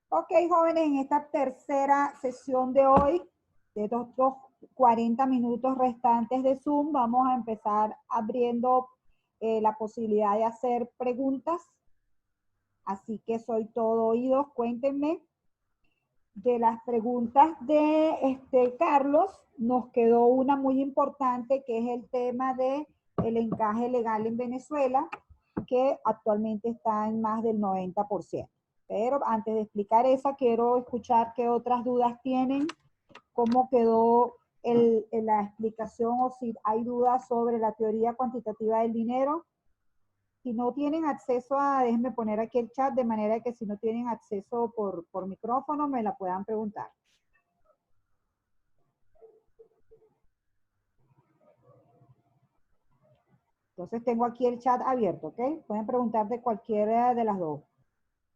Ok, jóvenes, en esta tercera sesión de hoy, de estos 40 minutos restantes de Zoom, vamos a empezar abriendo la posibilidad de hacer preguntas. Así que soy todo oídos. Cuéntenme. De las preguntas de Carlos, nos quedó una muy importante, que es el tema de el encaje legal en Venezuela, que actualmente está en más del 90%. Pero antes de explicar esa, quiero escuchar qué otras dudas tienen, cómo quedó la explicación o si hay dudas sobre la teoría cuantitativa del dinero. Si no tienen acceso a, déjenme poner aquí el chat de manera que si no tienen acceso por micrófono me la puedan preguntar. Entonces tengo aquí el chat abierto, ¿ok? Pueden preguntar de cualquiera de las dos.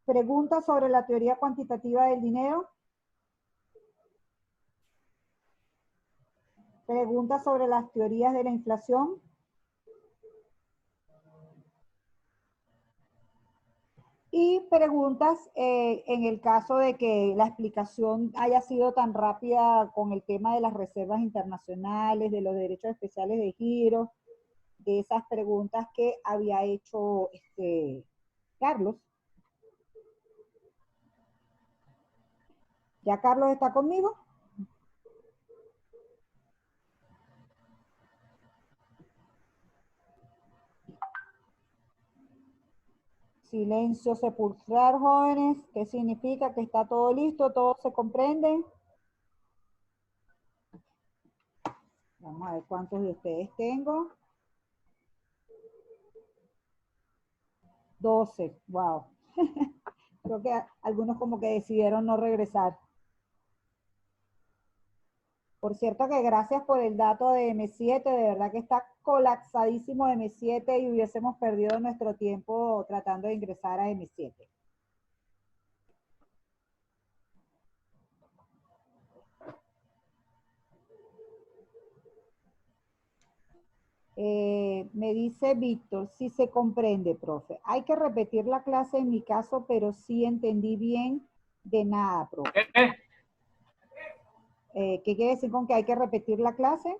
Preguntas sobre la teoría cuantitativa del dinero. Preguntas sobre las teorías de la inflación. Y preguntas en el caso de que la explicación haya sido tan rápida con el tema de las reservas internacionales, de los derechos especiales de giro, de esas preguntas que había hecho Carlos. ¿Ya Carlos está conmigo? Silencio sepulcral, jóvenes. ¿Qué significa? Que está todo listo, todo se comprende. Vamos a ver cuántos de ustedes tengo. 12, wow. Creo que algunos como que decidieron no regresar. Por cierto que gracias por el dato de M7, de verdad que está colapsadísimo M7 y hubiésemos perdido nuestro tiempo tratando de ingresar a M7. Me dice Víctor, sí se comprende, profe. Hay que repetir la clase en mi caso, pero sí entendí bien de nada, profe. ¿Qué quiere decir con que hay que repetir la clase?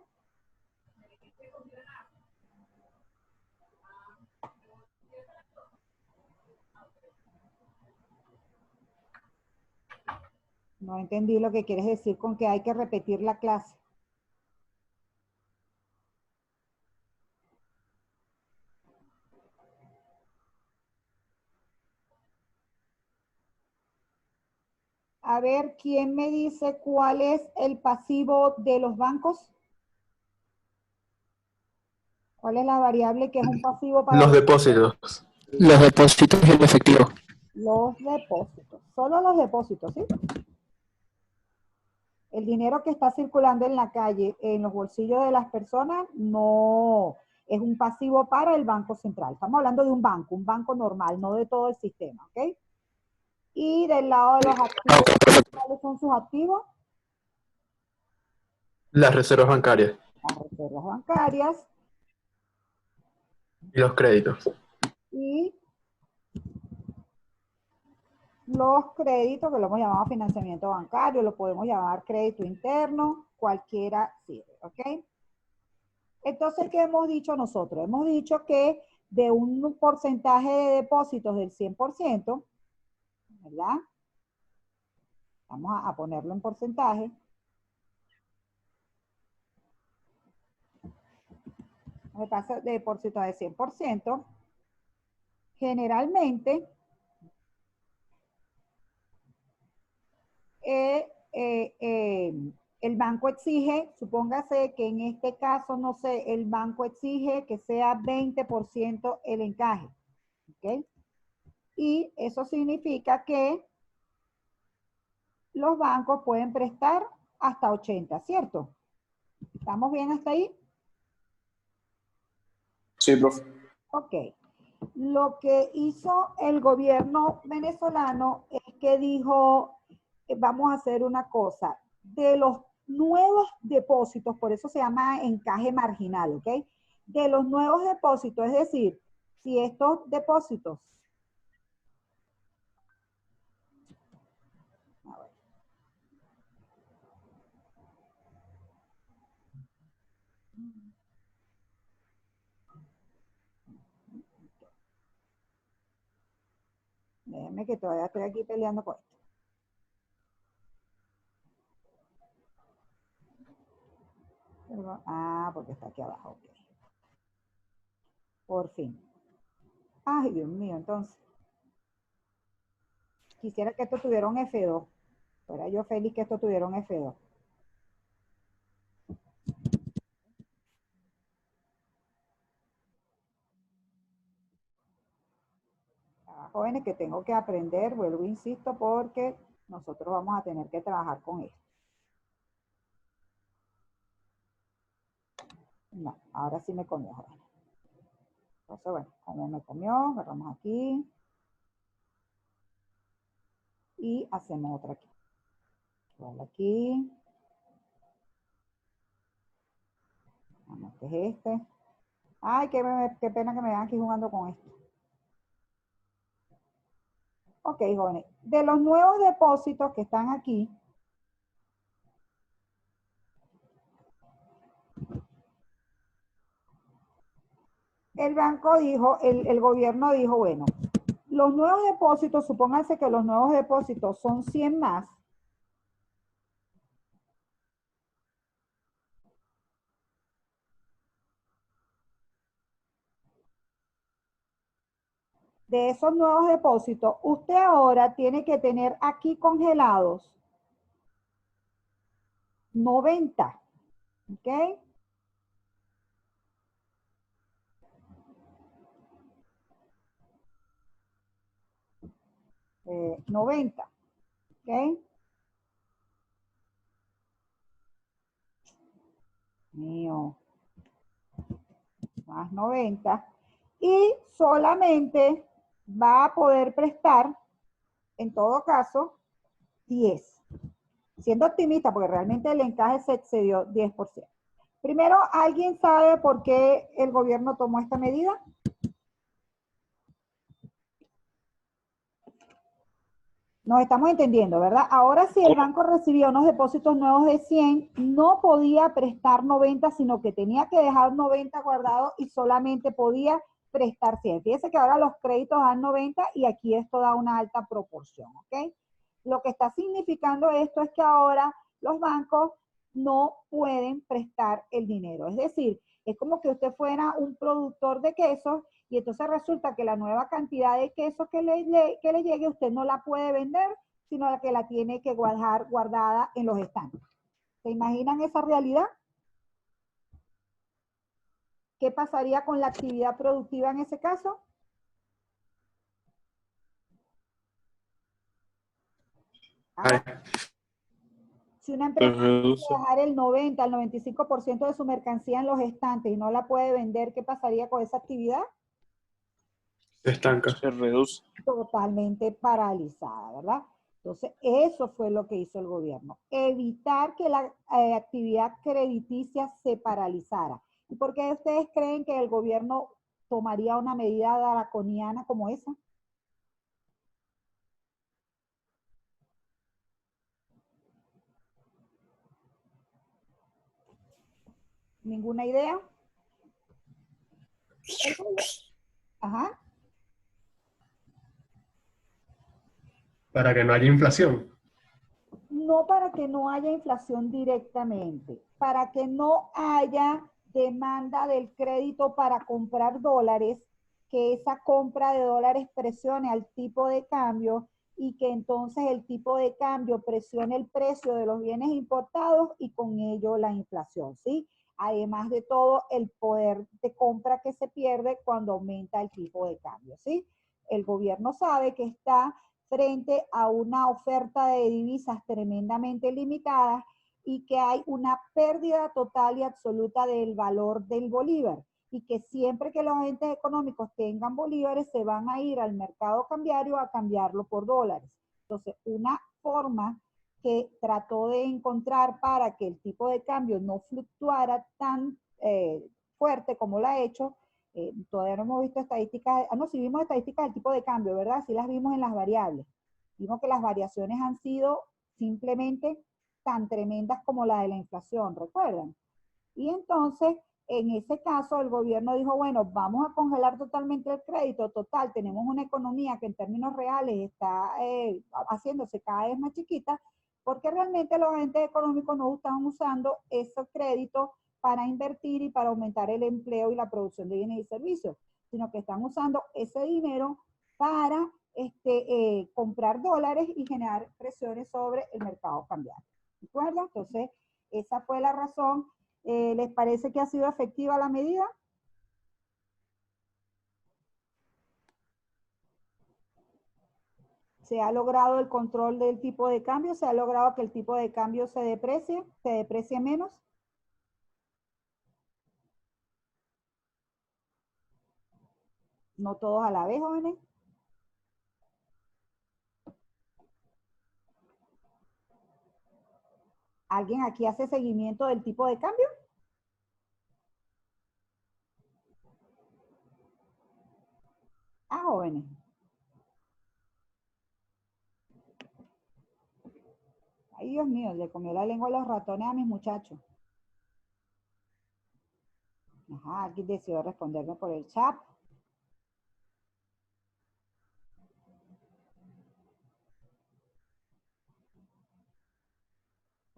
No entendí lo que quieres decir con que hay que repetir la clase. A ver, ¿quién me dice cuál es el pasivo de los bancos? ¿Cuál es la variable que es un pasivo para Los depósitos. Los depósitos en efectivo. los depósitos? Solo los depósitos, ¿sí? El dinero que está circulando en la calle, en los bolsillos de las personas, no es un pasivo para el Banco Central. Estamos hablando de un banco normal, no de todo el sistema, ¿ok? Y del lado de los activos, ¿cuáles son sus activos? Las reservas bancarias. Las reservas bancarias. Y los créditos. Y los créditos, que lo hemos llamado financiamiento bancario, lo podemos llamar crédito interno, cualquiera sirve, ¿ok? Entonces, ¿qué hemos dicho nosotros? Hemos dicho que de un porcentaje de depósitos del 100%, ¿verdad? Vamos a ponerlo en porcentaje. Me pasa de depósito de 100%. Generalmente, el banco exige, supóngase que en este caso, no sé, el banco exige que sea 20% el encaje, ¿ok? Y eso significa que los bancos pueden prestar hasta 80, ¿cierto? ¿Estamos bien hasta ahí? Sí, profe. Ok. Lo que hizo el gobierno venezolano es que dijo, vamos a hacer una cosa, de los nuevos depósitos, por eso se llama encaje marginal, ¿ok? De los nuevos depósitos, es decir, si estos depósitos Déjenme que todavía estoy aquí peleando con esto. Ah, porque está aquí abajo, ok. Por fin. Ay, Dios mío, entonces. Quisiera que esto tuviera un F2. Fuera yo feliz que esto tuviera un F2. Jóvenes, que tengo que aprender, vuelvo, insisto, porque nosotros vamos a tener que trabajar con esto. No, ahora sí me comió, jóvenes. Entonces, bueno, como me comió, agarramos aquí. Y hacemos otra aquí. Igual aquí. Vamos, este es este. Ay, qué pena que me vean aquí jugando con esto. Ok, jóvenes. De los nuevos depósitos que están aquí, el banco dijo, el gobierno dijo, bueno, los nuevos depósitos, supónganse que los nuevos depósitos son 100 más. De esos nuevos depósitos, usted ahora tiene que tener aquí congelados 90, ¿ok? Eh, 90, ¿ok? Mío, más 90. Y solamente va a poder prestar, en todo caso, 10. Siendo optimista, porque realmente el encaje se excedió 10%. Primero, ¿alguien sabe por qué el gobierno tomó esta medida? Nos estamos entendiendo, ¿verdad? Ahora si el banco recibía unos depósitos nuevos de 100, no podía prestar 90, sino que tenía que dejar 90 guardados y solamente podía prestar 100. Fíjense que ahora los créditos dan 90 y aquí esto da una alta proporción, ¿ok? Lo que está significando esto es que ahora los bancos no pueden prestar el dinero. Es decir, es como que usted fuera un productor de quesos y entonces resulta que la nueva cantidad de quesos que le llegue usted no la puede vender, sino que la tiene que guardar guardada en los estantes. ¿Se imaginan esa realidad? ¿Qué pasaría con la actividad productiva en ese caso? Ay, Si una empresa tiene que dejar el 90, el 95% de su mercancía en los estantes y no la puede vender, ¿qué pasaría con esa actividad? se estanca. Se reduce. Totalmente paralizada, ¿verdad? Entonces, eso fue lo que hizo el gobierno, evitar que la actividad crediticia se paralizara. ¿Y por qué ustedes creen que el gobierno tomaría una medida draconiana como esa? ¿Ninguna idea? Ajá. Para que no haya inflación. No para que no haya inflación directamente, para que no haya demanda del crédito para comprar dólares, que esa compra de dólares presione al tipo de cambio y que entonces el tipo de cambio presione el precio de los bienes importados y con ello la inflación, ¿sí? Además de todo, el poder de compra que se pierde cuando aumenta el tipo de cambio, ¿sí? El gobierno sabe que está frente a una oferta de divisas tremendamente limitada y que hay una pérdida total y absoluta del valor del bolívar y que siempre que los agentes económicos tengan bolívares se van a ir al mercado cambiario a cambiarlo por dólares. Entonces, una forma que trató de encontrar para que el tipo de cambio no fluctuara tan fuerte como lo ha hecho, todavía no hemos visto estadísticas, no, sí vimos estadísticas del tipo de cambio, ¿verdad? Sí las vimos en las variables. Vimos que las variaciones han sido simplemente tan tremendas como la de la inflación, ¿recuerdan? Y entonces en ese caso el gobierno dijo, bueno, vamos a congelar totalmente el crédito, total, tenemos una economía que en términos reales está haciéndose cada vez más chiquita, porque realmente los agentes económicos no estaban usando ese crédito para invertir y para aumentar el empleo y la producción de bienes y servicios, sino que están usando ese dinero para comprar dólares y generar presiones sobre el mercado cambiario. ¿De acuerdo? Entonces, esa fue la razón. ¿Les parece que ha sido efectiva la medida? ¿Se ha logrado el control del tipo de cambio? ¿Se ha logrado que el tipo de cambio se deprecie menos? No todos a la vez, jóvenes. ¿Alguien aquí hace seguimiento del tipo de cambio? Ah, jóvenes. Ay, Dios mío, le comió la lengua a los ratones a mis muchachos. Ajá, alguien decidió responderme por el chat.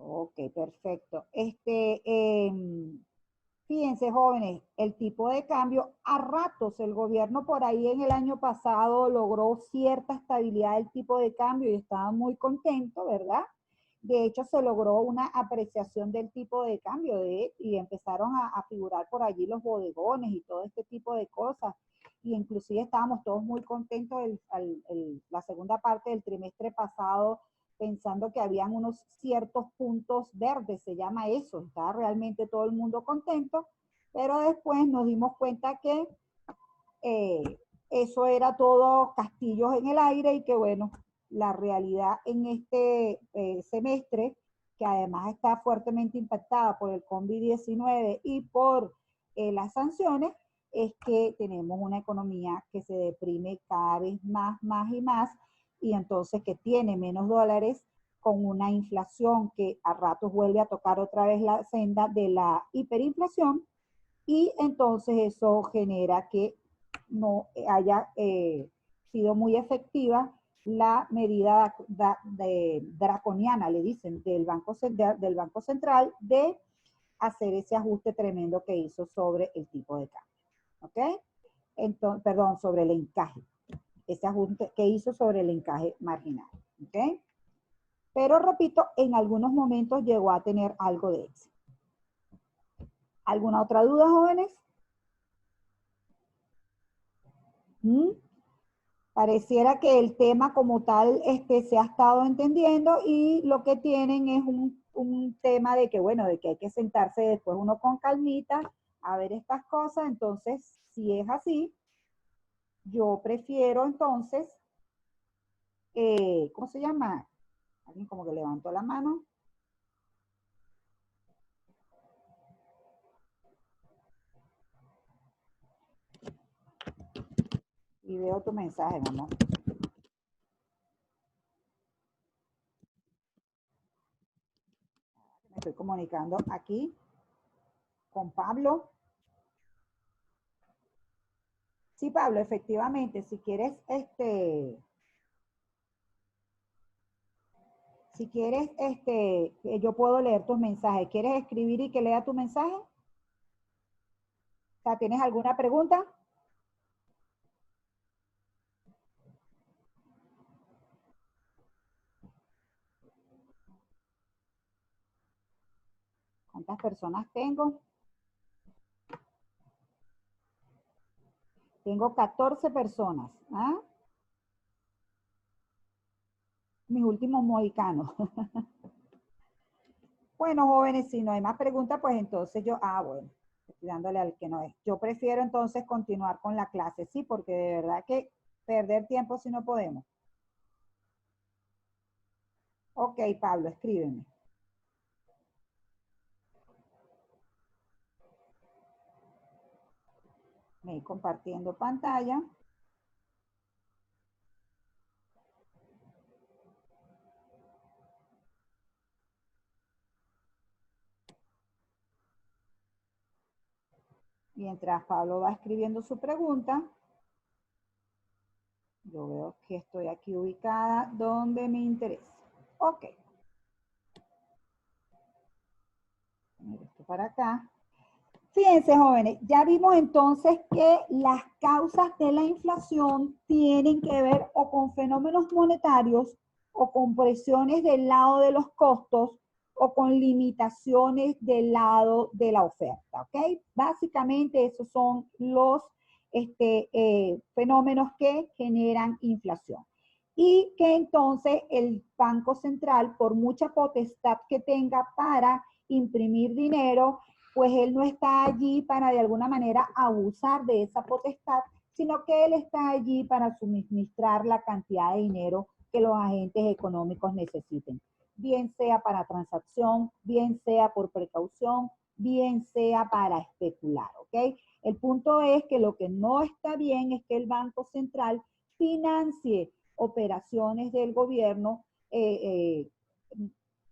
Ok, perfecto. Fíjense, jóvenes, el tipo de cambio, a ratos el gobierno por ahí en el año pasado logró cierta estabilidad del tipo de cambio y estaba muy contento, ¿verdad? De hecho, se logró una apreciación del tipo de cambio y empezaron a figurar por allí los bodegones y todo este tipo de cosas. Y inclusive estábamos todos muy contentos la segunda parte del trimestre pasado, pensando que habían unos ciertos puntos verdes, se llama eso, estaba realmente todo el mundo contento, pero después nos dimos cuenta que eso era todo castillos en el aire y que bueno, la realidad en este semestre, que además está fuertemente impactada por el COVID-19 y por las sanciones, es que tenemos una economía que se deprime cada vez más y más, y entonces que tiene menos dólares, con una inflación que a ratos vuelve a tocar otra vez la senda de la hiperinflación, y entonces eso genera que no haya sido muy efectiva la medida draconiana, le dicen, del Banco Central de hacer ese ajuste tremendo que hizo sobre el tipo de cambio. ¿Ok? Entonces, perdón, sobre el encaje. Ese ajuste que hizo sobre el encaje marginal. ¿Ok? Pero repito, en algunos momentos llegó a tener algo de éxito. ¿Alguna otra duda, jóvenes? Pareciera que el tema como tal se ha estado entendiendo, y lo que tienen es un tema de que, bueno, de que hay que sentarse después uno con calmita a ver estas cosas. Entonces, si es así, yo prefiero entonces, ¿cómo se llama? Alguien como que levantó la mano. Y veo tu mensaje, mi amor. Me estoy comunicando aquí con Pablo. Sí, Pablo, efectivamente, si quieres, yo puedo leer tus mensajes. ¿Quieres escribir y que lea tu mensaje? O sea, ¿tienes alguna pregunta? ¿Cuántas personas tengo? Tengo 14 personas. ¿Ah? Mis últimos mohicanos. Bueno, jóvenes, si no hay más preguntas, pues entonces bueno, estoy dándole al que no es. Yo prefiero entonces continuar con la clase, sí, porque de verdad que perder tiempo si no podemos. Ok, Pablo, escríbeme. Me compartiendo pantalla. Mientras Pablo va escribiendo su pregunta, yo veo que estoy aquí ubicada donde me interesa. Ok. Esto para acá. Fíjense, jóvenes, ya vimos entonces que las causas de la inflación tienen que ver o con fenómenos monetarios o con presiones del lado de los costos o con limitaciones del lado de la oferta, ¿ok? Básicamente esos son los fenómenos que generan inflación. Y que entonces el Banco Central, por mucha potestad que tenga para imprimir dinero, pues él no está allí para de alguna manera abusar de esa potestad, sino que él está allí para suministrar la cantidad de dinero que los agentes económicos necesiten, bien sea para transacción, bien sea por precaución, bien sea para especular, ¿ok? El punto es que lo que no está bien es que el Banco Central financie operaciones del gobierno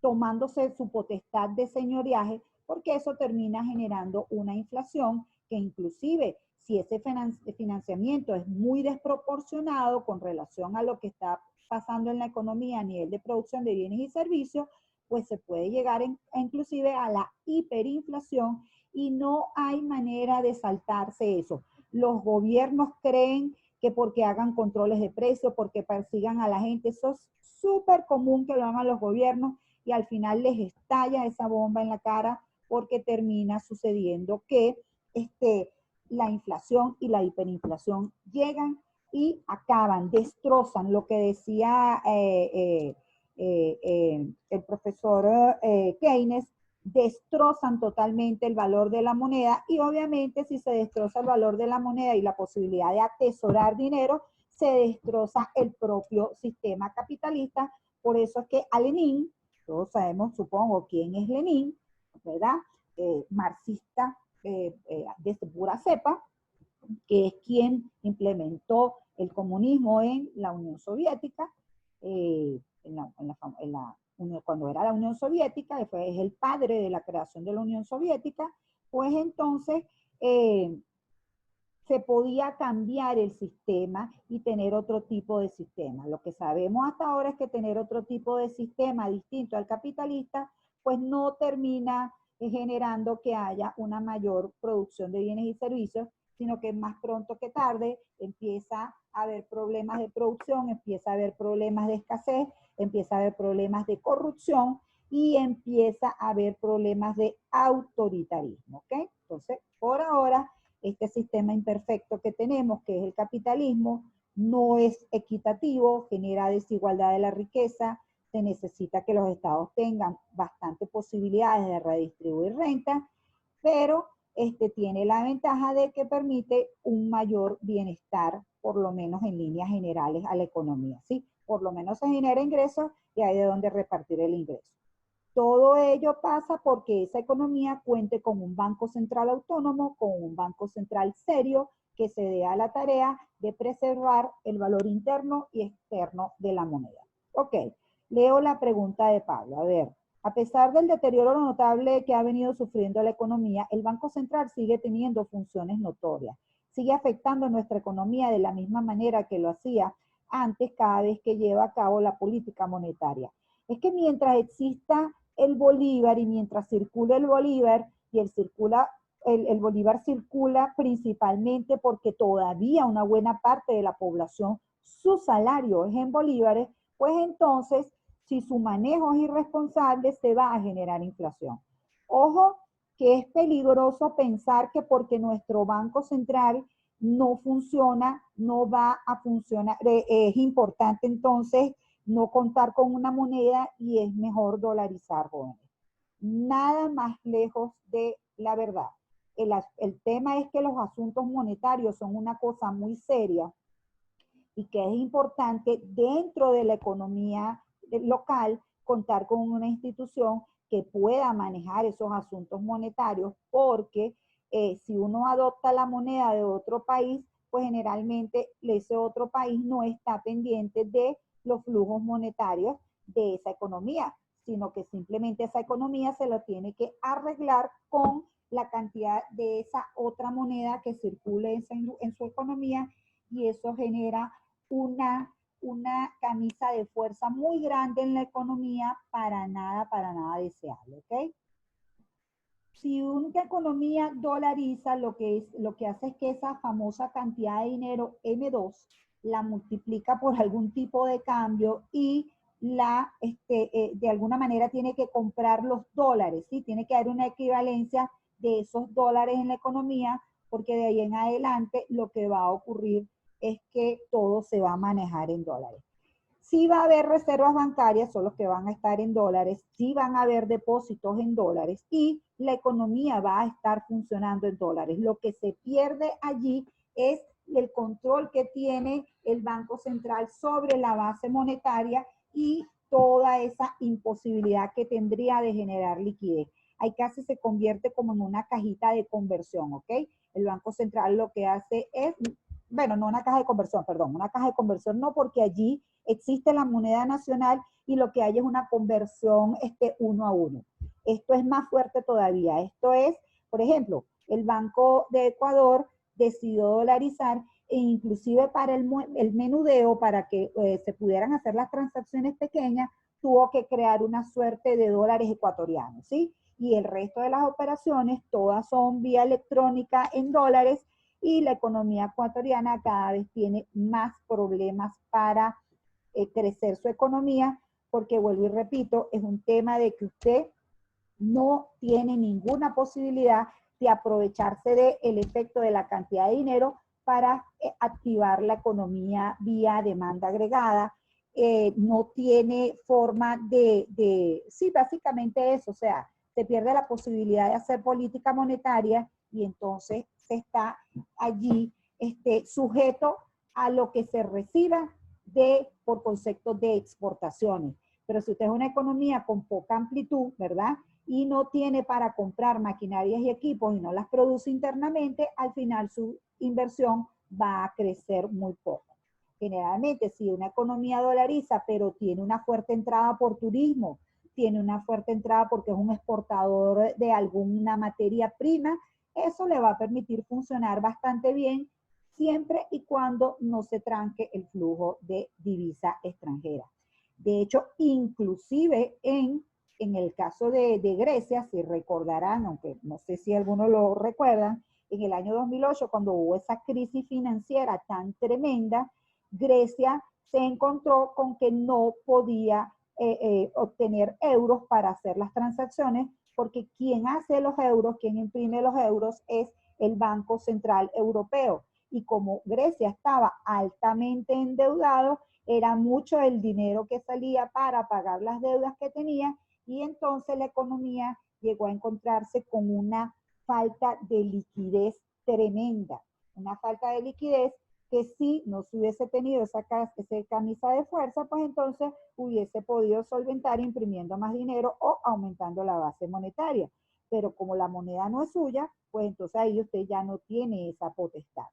tomándose su potestad de señoreaje, porque eso termina generando una inflación que inclusive si ese financiamiento es muy desproporcionado con relación a lo que está pasando en la economía a nivel de producción de bienes y servicios, pues se puede llegar inclusive a la hiperinflación y no hay manera de saltarse eso. Los gobiernos creen que porque hagan controles de precios, porque persigan a la gente, eso es súper común que lo hagan los gobiernos y al final les estalla esa bomba en la cara porque termina sucediendo que la inflación y la hiperinflación llegan y acaban, destrozan lo que decía el profesor Keynes, destrozan totalmente el valor de la moneda y obviamente si se destroza el valor de la moneda y la posibilidad de atesorar dinero, se destroza el propio sistema capitalista. Por eso es que a Lenin, todos sabemos, supongo, quién es Lenin, ¿verdad? Marxista de pura cepa, que es quien implementó el comunismo en la Unión Soviética, cuando era la Unión Soviética, es el padre de la creación de la Unión Soviética, pues entonces se podía cambiar el sistema y tener otro tipo de sistema. Lo que sabemos hasta ahora es que tener otro tipo de sistema distinto al capitalista, pues no termina generando que haya una mayor producción de bienes y servicios, sino que más pronto que tarde empieza a haber problemas de producción, empieza a haber problemas de escasez, empieza a haber problemas de corrupción y empieza a haber problemas de autoritarismo, ¿ok? Entonces, por ahora, este sistema imperfecto que tenemos, que es el capitalismo, no es equitativo, genera desigualdad de la riqueza, se necesita que los estados tengan bastantes posibilidades de redistribuir renta, pero tiene la ventaja de que permite un mayor bienestar, por lo menos en líneas generales, a la economía, ¿sí? Por lo menos se genera ingresos y hay de dónde repartir el ingreso. Todo ello pasa porque esa economía cuente con un banco central autónomo, con un banco central serio que se dé a la tarea de preservar el valor interno y externo de la moneda. Ok, leo la pregunta de Pablo. A ver, a pesar del deterioro notable que ha venido sufriendo la economía, el Banco Central sigue teniendo funciones notorias. Sigue afectando nuestra economía de la misma manera que lo hacía antes cada vez que lleva a cabo la política monetaria. Es que mientras exista el bolívar y mientras circula el bolívar y el bolívar circula principalmente porque todavía una buena parte de la población su salario es en bolívares, pues entonces si su manejo es irresponsable se va a generar inflación. Ojo que es peligroso pensar que porque nuestro Banco Central no funciona, no va a funcionar. Es importante entonces no contar con una moneda y es mejor dolarizar, jóvenes. Nada más lejos de la verdad. El tema es que los asuntos monetarios son una cosa muy seria y que es importante dentro de la economía local contar con una institución que pueda manejar esos asuntos monetarios porque si uno adopta la moneda de otro país, pues generalmente ese otro país no está pendiente de los flujos monetarios de esa economía, sino que simplemente esa economía se lo tiene que arreglar con la cantidad de esa otra moneda que circule en su economía, y eso genera una camisa de fuerza muy grande en la economía, para nada deseable, ¿ok? Si una economía dolariza, lo que hace es que esa famosa cantidad de dinero M2 la multiplica por algún tipo de cambio y de alguna manera tiene que comprar los dólares, ¿sí? Tiene que haber una equivalencia de esos dólares en la economía, porque de ahí en adelante lo que va a ocurrir es que todo se va a manejar en dólares. Sí va a haber reservas bancarias, son los que van a estar en dólares, sí van a haber depósitos en dólares y la economía va a estar funcionando en dólares. Lo que se pierde allí es el control que tiene el Banco Central sobre la base monetaria y toda esa imposibilidad que tendría de generar liquidez. Ahí casi se convierte como en una cajita de conversión, ¿ok? El Banco Central lo que hace es, bueno, no una caja de conversión, perdón, una caja de conversión no, porque allí existe la moneda nacional y lo que hay es una conversión 1 a 1. Esto es más fuerte todavía. Esto es, por ejemplo, el Banco de Ecuador decidió dolarizar e inclusive para el menudeo, para que se pudieran hacer las transacciones pequeñas, tuvo que crear una suerte de dólares ecuatorianos, ¿sí? Y el resto de las operaciones, todas son vía electrónica en dólares, y la economía ecuatoriana cada vez tiene más problemas para crecer su economía, porque vuelvo y repito, es un tema de que usted no tiene ninguna posibilidad de aprovecharse del efecto de la cantidad de dinero para activar la economía vía demanda agregada. No tiene forma sí, básicamente eso, o sea, se pierde la posibilidad de hacer política monetaria y entonces se está allí sujeto a lo que se reciba por concepto de exportaciones. Pero si usted es una economía con poca amplitud, ¿verdad? Y no tiene para comprar maquinarias y equipos y no las produce internamente, al final su inversión va a crecer muy poco. Generalmente, si una economía dolariza, pero tiene una fuerte entrada por turismo, tiene una fuerte entrada porque es un exportador de alguna materia prima, eso le va a permitir funcionar bastante bien, siempre y cuando no se tranque el flujo de divisa extranjera. De hecho, inclusive en el caso de Grecia, si recordarán, aunque no sé si algunos lo recuerdan, en el año 2008, cuando hubo esa crisis financiera tan tremenda, Grecia se encontró con que no podía obtener euros para hacer las transacciones, porque quien hace los euros, quien imprime los euros es el Banco Central Europeo. Y como Grecia estaba altamente endeudado, era mucho el dinero que salía para pagar las deudas que tenía, y entonces la economía llegó a encontrarse con una falta de liquidez tremenda, una falta de liquidez que si no se hubiese tenido esa camisa de fuerza, pues entonces hubiese podido solventar imprimiendo más dinero o aumentando la base monetaria. Pero como la moneda no es suya, pues entonces ahí usted ya no tiene esa potestad.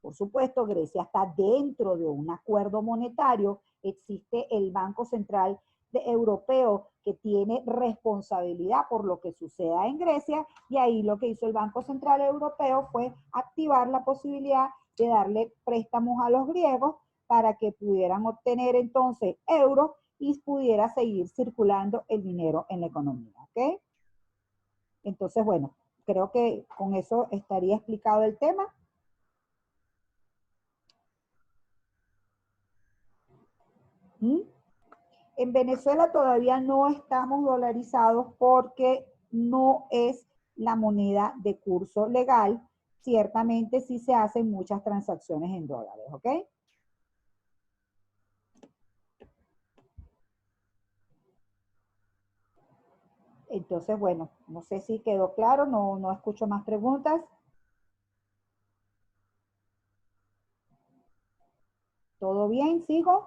Por supuesto, Grecia está dentro de un acuerdo monetario, existe el Banco Central Europeo que tiene responsabilidad por lo que suceda en Grecia, y ahí lo que hizo el Banco Central Europeo fue activar la posibilidad de darle préstamos a los griegos para que pudieran obtener entonces euros y pudiera seguir circulando el dinero en la economía, ¿ok? Entonces, bueno, creo que con eso estaría explicado el tema. En Venezuela todavía no estamos dolarizados porque no es la moneda de curso legal. Ciertamente sí se hacen muchas transacciones en dólares, ¿ok? Entonces, bueno, no sé si quedó claro, no escucho más preguntas. ¿Todo bien? ¿Sigo?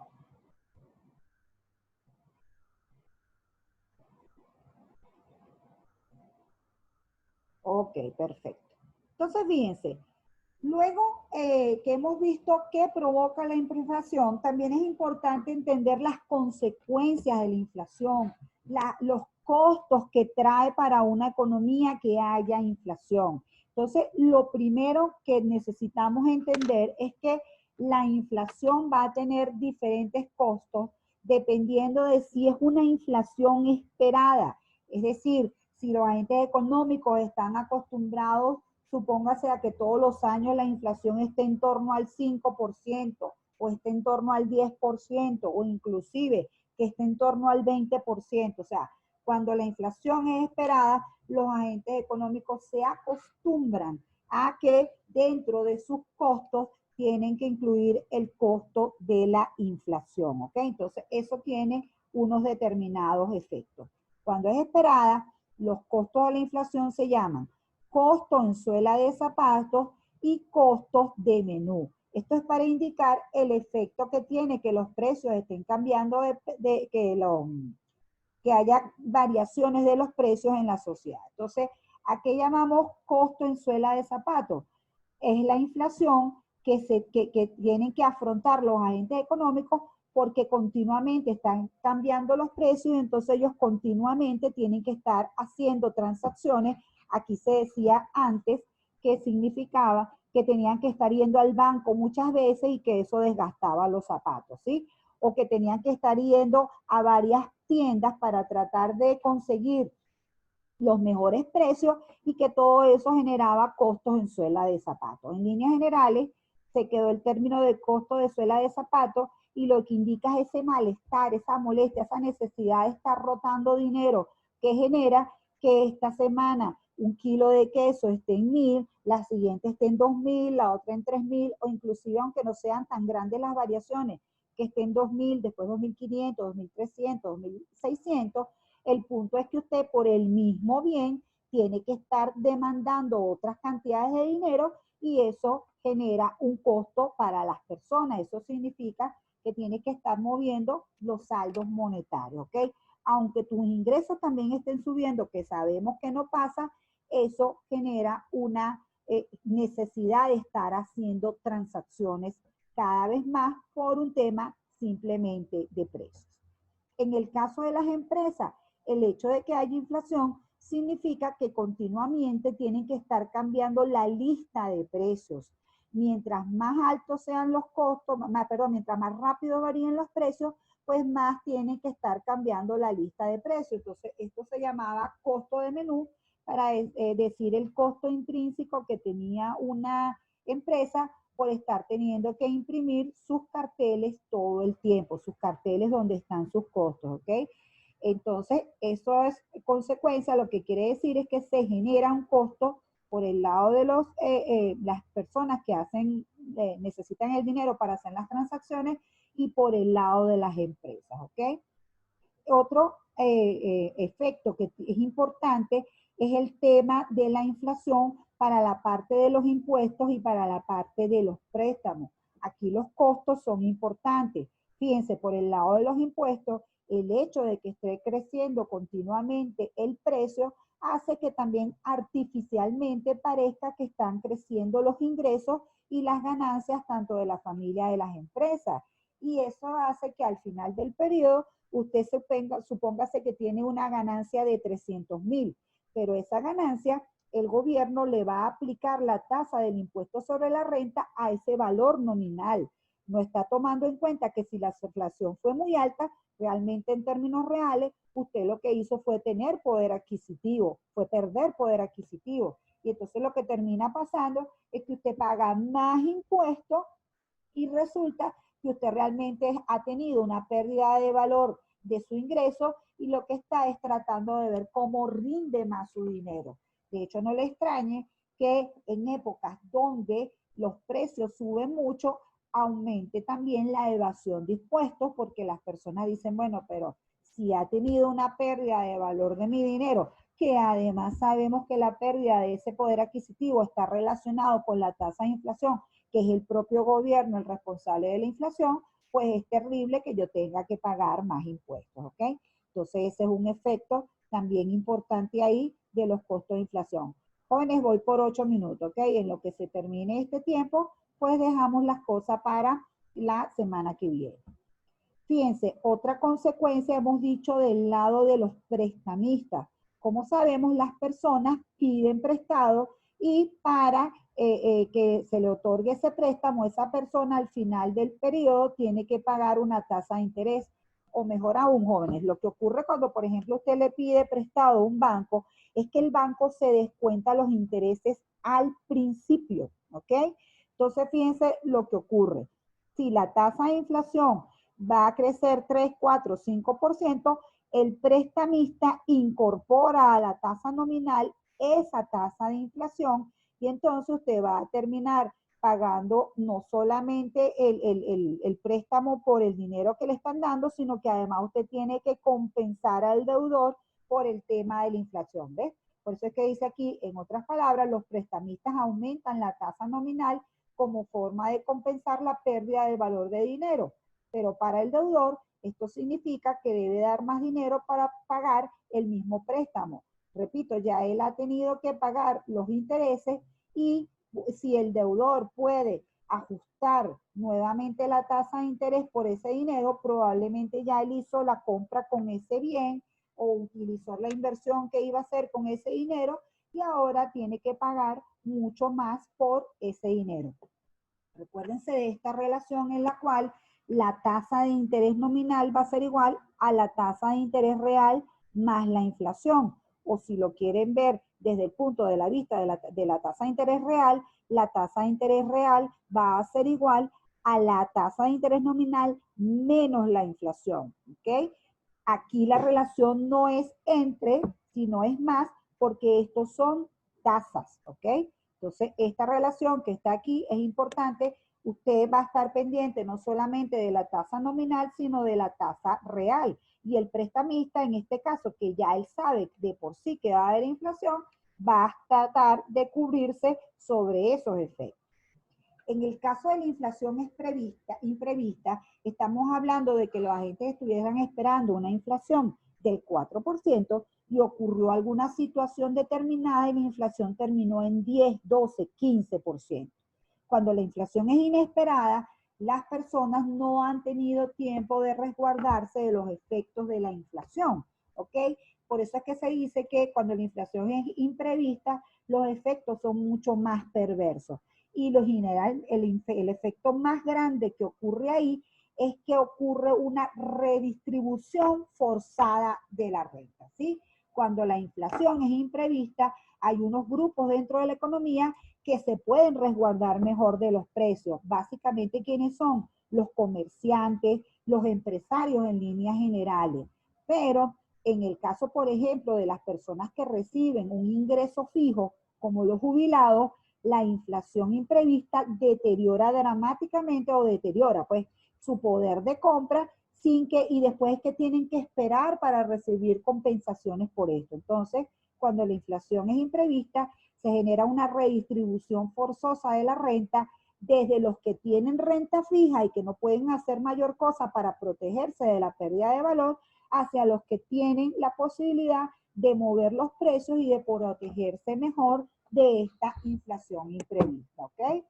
Ok, perfecto. Entonces, fíjense, luego que hemos visto qué provoca la inflación, también es importante entender las consecuencias de la inflación, los costos que trae para una economía que haya inflación. Entonces, lo primero que necesitamos entender es que la inflación va a tener diferentes costos dependiendo de si es una inflación esperada. Es decir, si los agentes económicos están acostumbrados, supóngase a que todos los años la inflación esté en torno al 5% o esté en torno al 10% o inclusive que esté en torno al 20%. O sea, cuando la inflación es esperada, los agentes económicos se acostumbran a que dentro de sus costos tienen que incluir el costo de la inflación, ¿ok? Entonces, eso tiene unos determinados efectos. Cuando es esperada, los costos de la inflación se llaman costo en suela de zapatos y costos de menú. Esto es para indicar el efecto que tiene que los precios estén cambiando, que haya variaciones de los precios en la sociedad. Entonces, ¿a qué llamamos costo en suela de zapatos? Es la inflación que tienen que afrontar los agentes económicos porque continuamente están cambiando los precios y entonces ellos continuamente tienen que estar haciendo transacciones. Aquí se decía antes que significaba que tenían que estar yendo al banco muchas veces y que eso desgastaba los zapatos, ¿sí? O que tenían que estar yendo a varias tiendas para tratar de conseguir los mejores precios y que todo eso generaba costos en suela de zapatos. En líneas generales, se quedó el término de costo de suela de zapatos y lo que indica es ese malestar, esa molestia, esa necesidad de estar rotando dinero que genera que esta semana un kilo de queso esté en 1.000, la siguiente esté en 2.000, la otra en 3.000 o inclusive aunque no sean tan grandes las variaciones, que esté en 2.000, después 2.500, 2.300, 2.600. El punto es que usted por el mismo bien tiene que estar demandando otras cantidades de dinero y eso genera un costo para las personas. Eso significa que tiene que estar moviendo los saldos monetarios, ¿ok? Aunque tus ingresos también estén subiendo, que sabemos que no pasa, eso genera una necesidad de estar haciendo transacciones cada vez más por un tema simplemente de precios. En el caso de las empresas, el hecho de que haya inflación significa que continuamente tienen que estar cambiando la lista de precios. Mientras más altos sean los costos, mientras más rápido varíen los precios, pues más tienen que estar cambiando la lista de precios. Entonces, esto se llamaba costo de menú para decir el costo intrínseco que tenía una empresa por estar teniendo que imprimir sus carteles todo el tiempo, sus carteles donde están sus costos, ¿ok? Entonces, eso es consecuencia, lo que quiere decir es que se genera un costo por el lado de las personas que necesitan el dinero para hacer las transacciones y por el lado de las empresas, ¿ok? Otro efecto que es importante es el tema de la inflación para la parte de los impuestos y para la parte de los préstamos. Aquí los costos son importantes. Fíjense, por el lado de los impuestos, el hecho de que esté creciendo continuamente el precio hace que también artificialmente parezca que están creciendo los ingresos y las ganancias tanto de la familia de las empresas. Y eso hace que al final del periodo usted supóngase que tiene una ganancia de 300.000, pero esa ganancia el gobierno le va a aplicar la tasa del impuesto sobre la renta a ese valor nominal. No está tomando en cuenta que si la inflación fue muy alta, realmente en términos reales, usted lo que hizo fue tener poder adquisitivo, fue perder poder adquisitivo. Y entonces lo que termina pasando es que usted paga más impuestos y resulta que usted realmente ha tenido una pérdida de valor de su ingreso y lo que está es tratando de ver cómo rinde más su dinero. De hecho, no le extrañe que en épocas donde los precios suben mucho, aumente también la evasión de impuestos porque las personas dicen, bueno, pero si ha tenido una pérdida de valor de mi dinero, que además sabemos que la pérdida de ese poder adquisitivo está relacionado con la tasa de inflación, que es el propio gobierno el responsable de la inflación, pues es terrible que yo tenga que pagar más impuestos, ¿ok? Entonces ese es un efecto también importante ahí de los costos de inflación. Jóvenes, voy por 8 minutos, ¿ok? En lo que se termine este tiempo, pues dejamos las cosas para la semana que viene. Fíjense, otra consecuencia hemos dicho del lado de los prestamistas. Como sabemos, las personas piden prestado y para que se le otorgue ese préstamo, esa persona al final del periodo tiene que pagar una tasa de interés. O mejor aún, jóvenes, lo que ocurre cuando, por ejemplo, usted le pide prestado a un banco es que el banco se descuenta los intereses al principio, ¿ok? Entonces, fíjense lo que ocurre. Si la tasa de inflación va a crecer 3, 4, 5%, el prestamista incorpora a la tasa nominal esa tasa de inflación y entonces usted va a terminar pagando no solamente el préstamo por el dinero que le están dando, sino que además usted tiene que compensar al deudor por el tema de la inflación, ¿ves? Por eso es que dice aquí, en otras palabras, los prestamistas aumentan la tasa nominal como forma de compensar la pérdida del valor de dinero. Pero para el deudor, esto significa que debe dar más dinero para pagar el mismo préstamo. Repito, ya él ha tenido que pagar los intereses y si el deudor puede ajustar nuevamente la tasa de interés por ese dinero, probablemente ya él hizo la compra con ese bien o utilizó la inversión que iba a hacer con ese dinero y ahora tiene que pagar mucho más por ese dinero. Recuérdense de esta relación en la cual la tasa de interés nominal va a ser igual a la tasa de interés real más la inflación. O si lo quieren ver desde el punto de la vista de la tasa de interés real, la tasa de interés real va a ser igual a la tasa de interés nominal menos la inflación. ¿Ok? Aquí la relación no es entre, sino es más, porque estos son tasas. ¿Ok? Entonces, esta relación que está aquí es importante. Usted va a estar pendiente no solamente de la tasa nominal, sino de la tasa real. Y el prestamista, en este caso, que ya él sabe de por sí que va a haber inflación, va a tratar de cubrirse sobre esos efectos. En el caso de la inflación imprevista, estamos hablando de que los agentes estuvieran esperando una inflación del 4% y ocurrió alguna situación determinada y la inflación terminó en 10, 12, 15%. Cuando la inflación es inesperada, las personas no han tenido tiempo de resguardarse de los efectos de la inflación, ¿ok? Por eso es que se dice que cuando la inflación es imprevista, los efectos son mucho más perversos. Y lo general, el efecto más grande que ocurre ahí es que ocurre una redistribución forzada de la renta, ¿sí? Cuando la inflación es imprevista, hay unos grupos dentro de la economía que se pueden resguardar mejor de los precios. Básicamente, ¿quiénes son? Los comerciantes, los empresarios en líneas generales. Pero en el caso, por ejemplo, de las personas que reciben un ingreso fijo, como los jubilados, la inflación imprevista deteriora dramáticamente o deteriora pues su poder de compra sin que, y después es que tienen que esperar para recibir compensaciones por esto. Entonces, cuando la inflación es imprevista, se genera una redistribución forzosa de la renta desde los que tienen renta fija y que no pueden hacer mayor cosa para protegerse de la pérdida de valor, hacia los que tienen la posibilidad de mover los precios y de protegerse mejor de esta inflación imprevista, ¿ok?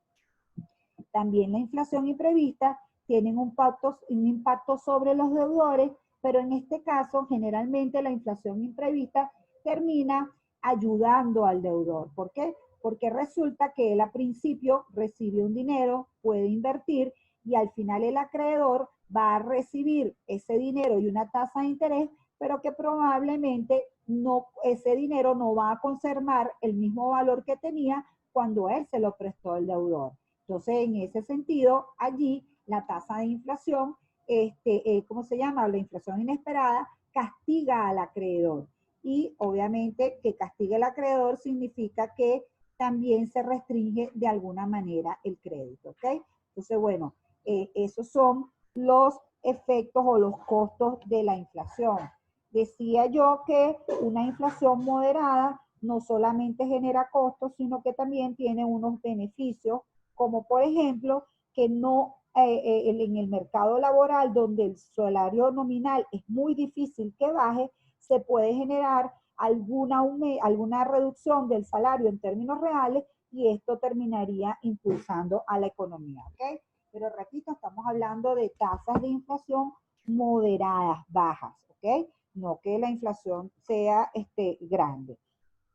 También la inflación imprevista tiene un impacto sobre los deudores, pero en este caso, generalmente la inflación imprevista termina ayudando al deudor. ¿Por qué? Porque resulta que él al principio recibe un dinero, puede invertir y al final el acreedor va a recibir ese dinero y una tasa de interés, pero que probablemente no, ese dinero no va a conservar el mismo valor que tenía cuando él se lo prestó al deudor. Entonces, en ese sentido, allí la tasa de inflación, ¿cómo se llama? La inflación inesperada castiga al acreedor. Y obviamente que castigue al acreedor significa que también se restringe de alguna manera el crédito, ¿ok? Entonces, bueno, esos son los efectos o los costos de la inflación. Decía yo que una inflación moderada no solamente genera costos, sino que también tiene unos beneficios, como por ejemplo que no en el mercado laboral donde el salario nominal es muy difícil que baje, se puede generar alguna reducción del salario en términos reales y esto terminaría impulsando a la economía, ¿ok? Pero repito, estamos hablando de tasas de inflación moderadas, bajas, ¿ok? No que la inflación sea grande.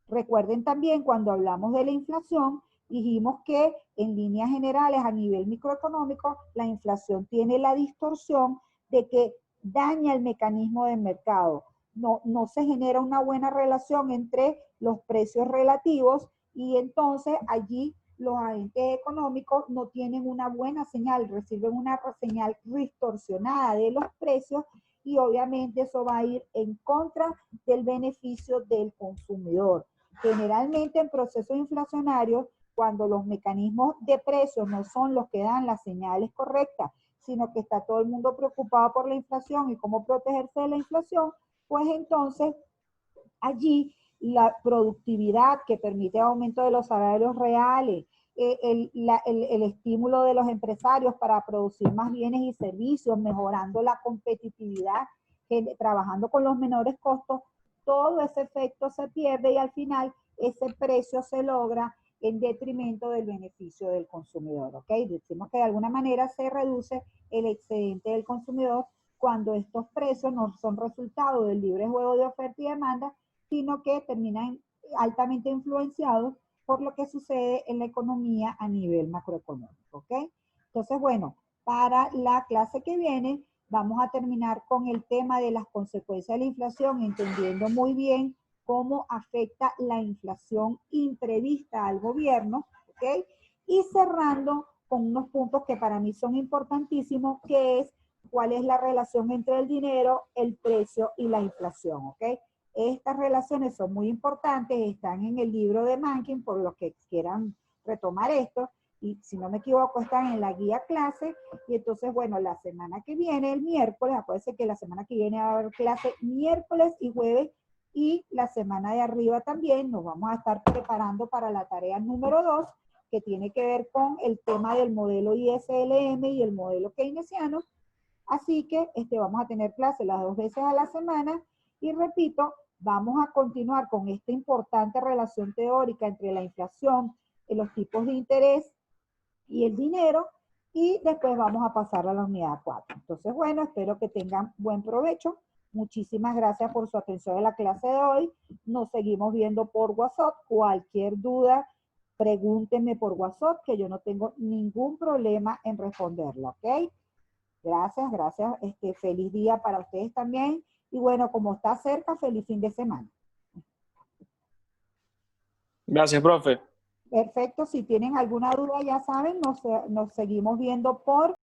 Recuerden también cuando hablamos de la inflación, dijimos que en líneas generales a nivel microeconómico, la inflación tiene la distorsión de que daña el mecanismo del mercado. No se genera una buena relación entre los precios relativos y entonces allí los agentes económicos no tienen una buena señal, reciben una señal distorsionada de los precios y obviamente eso va a ir en contra del beneficio del consumidor. Generalmente en procesos inflacionarios, cuando los mecanismos de precios no son los que dan las señales correctas, sino que está todo el mundo preocupado por la inflación y cómo protegerse de la inflación, pues entonces allí la productividad que permite aumento de los salarios reales, el estímulo de los empresarios para producir más bienes y servicios, mejorando la competitividad, trabajando con los menores costos, todo ese efecto se pierde y al final ese precio se logra en detrimento del beneficio del consumidor, ¿ok? Decimos que de alguna manera se reduce el excedente del consumidor cuando estos precios no son resultado del libre juego de oferta y demanda, sino que terminan altamente influenciados por lo que sucede en la economía a nivel macroeconómico, ¿ok? Entonces, bueno, para la clase que viene vamos a terminar con el tema de las consecuencias de la inflación, entendiendo muy bien cómo afecta la inflación imprevista al gobierno, ¿ok? Y cerrando con unos puntos que para mí son importantísimos, que es cuál es la relación entre el dinero, el precio y la inflación, ¿ok? Estas relaciones son muy importantes, están en el libro de Mankin, por los que quieran retomar esto, y si no me equivoco están en la guía clase, y entonces, bueno, la semana que viene, el miércoles, acuérdense que la semana que viene va a haber clase miércoles y jueves, y la semana de arriba también nos vamos a estar preparando para la tarea número 2, que tiene que ver con el tema del modelo ISLM y el modelo keynesiano. Así que vamos a tener clases las 2 veces a la semana y repito, vamos a continuar con esta importante relación teórica entre la inflación, los tipos de interés y el dinero y después vamos a pasar a la unidad 4. Entonces, bueno, espero que tengan buen provecho. Muchísimas gracias por su atención en la clase de hoy. Nos seguimos viendo por WhatsApp. Cualquier duda, pregúntenme por WhatsApp que yo no tengo ningún problema en responderla, ¿ok? Gracias, gracias. Feliz día para ustedes también. Y bueno, como está cerca, feliz fin de semana. Gracias, profe. Perfecto. Si tienen alguna duda, ya saben, nos seguimos viendo por